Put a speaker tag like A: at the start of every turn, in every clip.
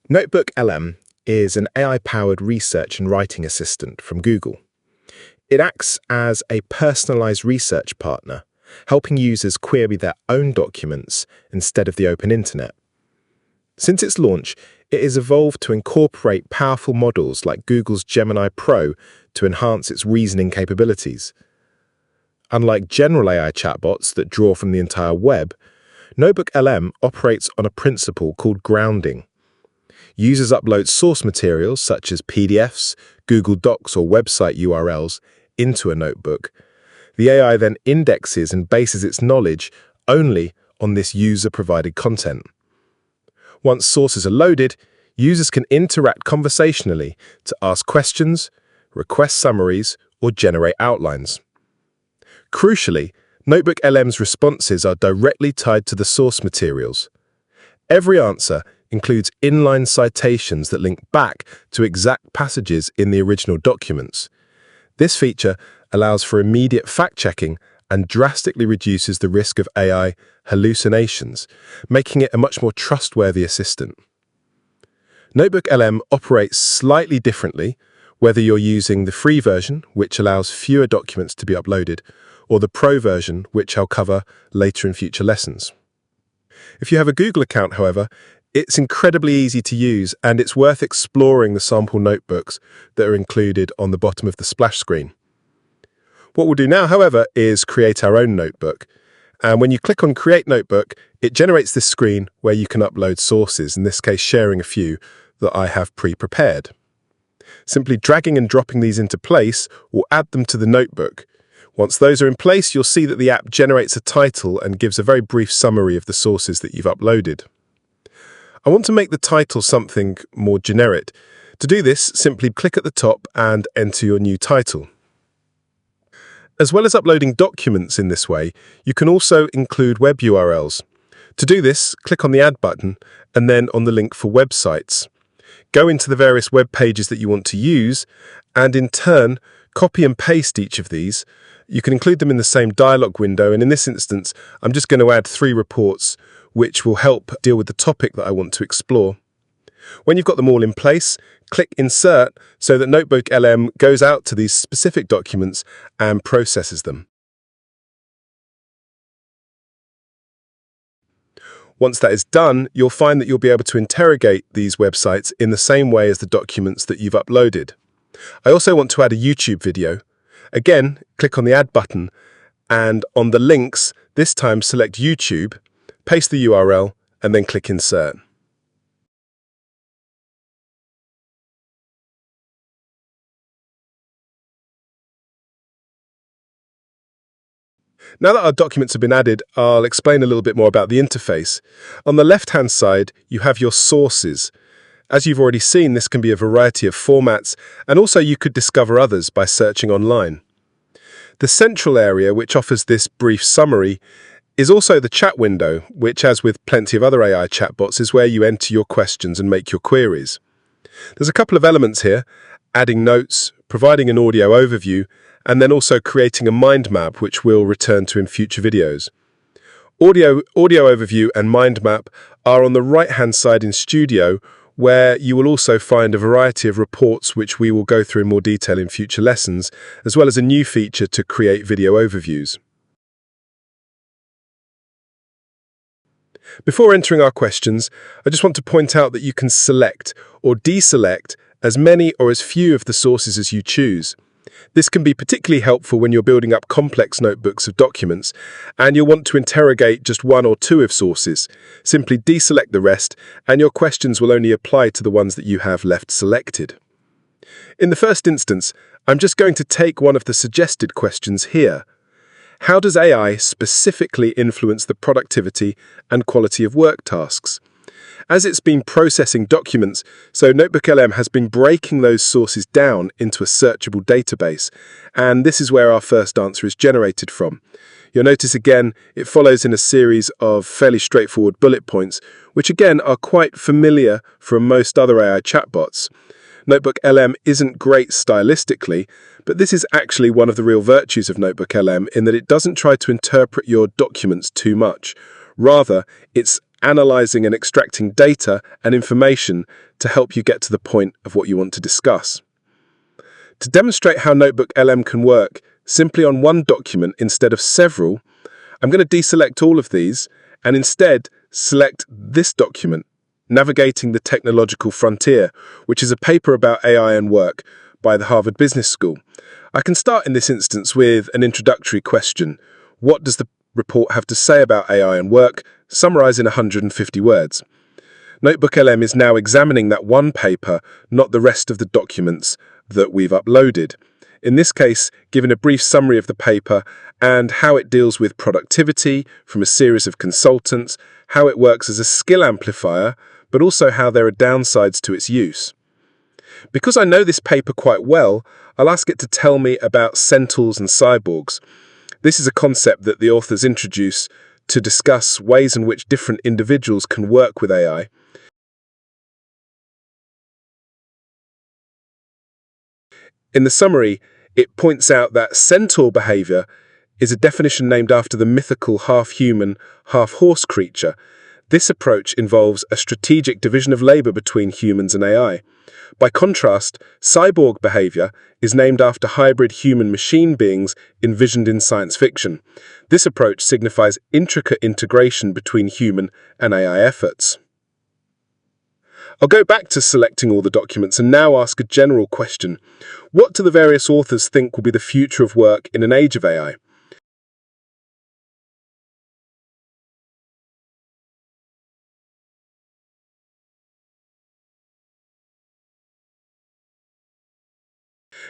A: NotebookLM is an AI-powered research and writing assistant from Google. It acts as a personalized research partner, helping users query their own documents instead of the open internet. Since its launch, it has evolved to incorporate powerful models like Google's Gemini Pro to enhance its reasoning capabilities. Unlike general AI chatbots that draw from the entire web, NotebookLM operates on a principle called grounding. Users upload source materials such as PDFs, Google Docs or website URLs into a notebook. The AI then indexes and bases its knowledge only on this user-provided content. Once sources are loaded, users can interact conversationally to ask questions, request summaries, or generate outlines. Crucially, NotebookLM's responses are directly tied to the source materials. Every answer includes inline citations that link back to exact passages in the original documents. This feature allows for immediate fact-checking and drastically reduces the risk of AI hallucinations, making it a much more trustworthy assistant. NotebookLM operates slightly differently, whether you're using the free version, which allows fewer documents to be uploaded, or the Pro version, which I'll cover later in future lessons. If you have a Google account, however, it's incredibly easy to use, and it's worth exploring the sample notebooks that are included on the bottom of the splash screen. What we'll do now, however, is create our own notebook. And when you click on Create Notebook, it generates this screen where you can upload sources, in this case sharing a few that I have pre-prepared. Simply dragging and dropping these into place will add them to the notebook. Once those are in place, you'll see that the app generates a title and gives a very brief summary of the sources that you've uploaded. I want to make the title something more generic. To do this, simply click at the top and enter your new title. As well as uploading documents in this way, you can also include web URLs. To do this, click on the Add button and then on the link for websites. Go into the various web pages that you want to use and in turn, copy and paste each of these. You can include them in the same dialog window, and in this instance, I'm just going to add 3 reports which will help deal with the topic that I want to explore. When you've got them all in place, click Insert so that NotebookLM goes out to these specific documents and processes them. Once that is done, you'll find that you'll be able to interrogate these websites in the same way as the documents that you've uploaded. I also want to add a YouTube video. Again, click on the Add button and on the links, this time select YouTube, paste the URL, and then click Insert. Now that our documents have been added, I'll explain a little bit more about the interface. On the left-hand side, you have your sources. As you've already seen, this can be a variety of formats, and also you could discover others by searching online. The central area, which offers this brief summary, is also the chat window, which, as with plenty of other AI chatbots, is where you enter your questions and make your queries. There's a couple of elements here: adding notes, providing an audio overview, and then also creating a mind map, which we'll return to in future videos. Audio overview and mind map are on the right-hand side in Studio, where you will also find a variety of reports which we will go through in more detail in future lessons, as well as a new feature to create video overviews. Before entering our questions, I just want to point out that you can select or deselect as many or as few of the sources as you choose. This can be particularly helpful when you're building up complex notebooks of documents and you'll want to interrogate just 1 or 2 of sources. Simply deselect the rest and your questions will only apply to the ones that you have left selected. In the first instance, I'm just going to take one of the suggested questions here. How does AI specifically influence the productivity and quality of work tasks? As it's been processing documents, so NotebookLM has been breaking those sources down into a searchable database, and this is where our first answer is generated from. You'll notice again, it follows in a series of fairly straightforward bullet points, which again are quite familiar from most other AI chatbots. NotebookLM isn't great stylistically, but this is actually one of the real virtues of NotebookLM in that it doesn't try to interpret your documents too much. Rather, it's
B: analyzing and extracting data and information to help you get to the point of what you want to discuss. To demonstrate how NotebookLM can work simply on one document instead of several, I'm going to deselect all of these and instead select this document, Navigating the Technological Frontier, which is a paper about AI and work by the Harvard Business School. I can start in this instance with an introductory question. What does the report have to say about AI and work? Summarize in 150 words. NotebookLM is now examining that one paper, not the rest of the documents that we've uploaded. In this case, giving a brief summary of the paper and how it deals with productivity from a series of consultants, how it works as a skill amplifier, but also how there are downsides to its use. Because I know this paper quite well, I'll ask it to tell me about centaurs and cyborgs. This is a concept that the authors introduce to discuss ways in which different individuals can work with AI. In the summary, it points out that centaur behavior is a definition named after the mythical half-human, half-horse creature. This approach involves a strategic division of labor between humans and AI. By contrast, cyborg behavior is named after hybrid human-machine beings envisioned in science fiction. This approach signifies intricate integration between human and AI efforts. I'll go back to selecting all the documents and now ask a general question. What do the various authors think will be the future of work in an age of AI?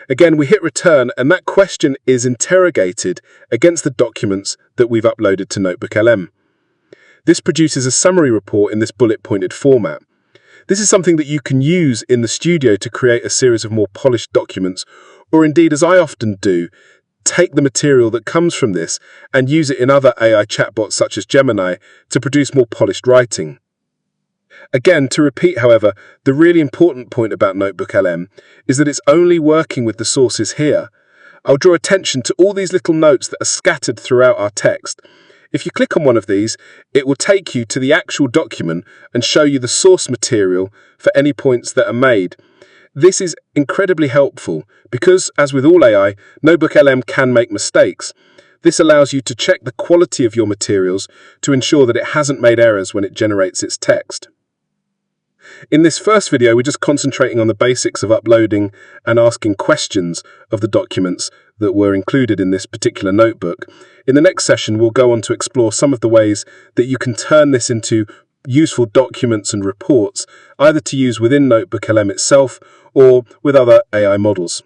B: Again, we hit return, and that question is interrogated against the documents that we've uploaded to NotebookLM. This produces a summary report in this bullet-pointed format. This is something that you can use in the studio to create a series of more polished documents, or indeed, as I often do, take the material that comes from this and use it in other AI chatbots such as Gemini to produce more polished writing. Again, to repeat, however, the really important point about NotebookLM is that it's only working with the sources here. I'll draw attention to all these little notes that are scattered throughout our text. If you click on one of these, it will take you to the actual document and show you the source material for any points that are made. This is incredibly helpful because, as with all AI, NotebookLM can make mistakes. This allows you to check the quality of your materials to ensure that it hasn't made errors when it generates its text. In this first video, we're just concentrating on the basics of uploading and asking questions of the documents that were included in this particular notebook. In the next session, we'll go on to explore some of the ways that you can turn this into useful documents and reports, either to use within NotebookLM itself or with other AI models.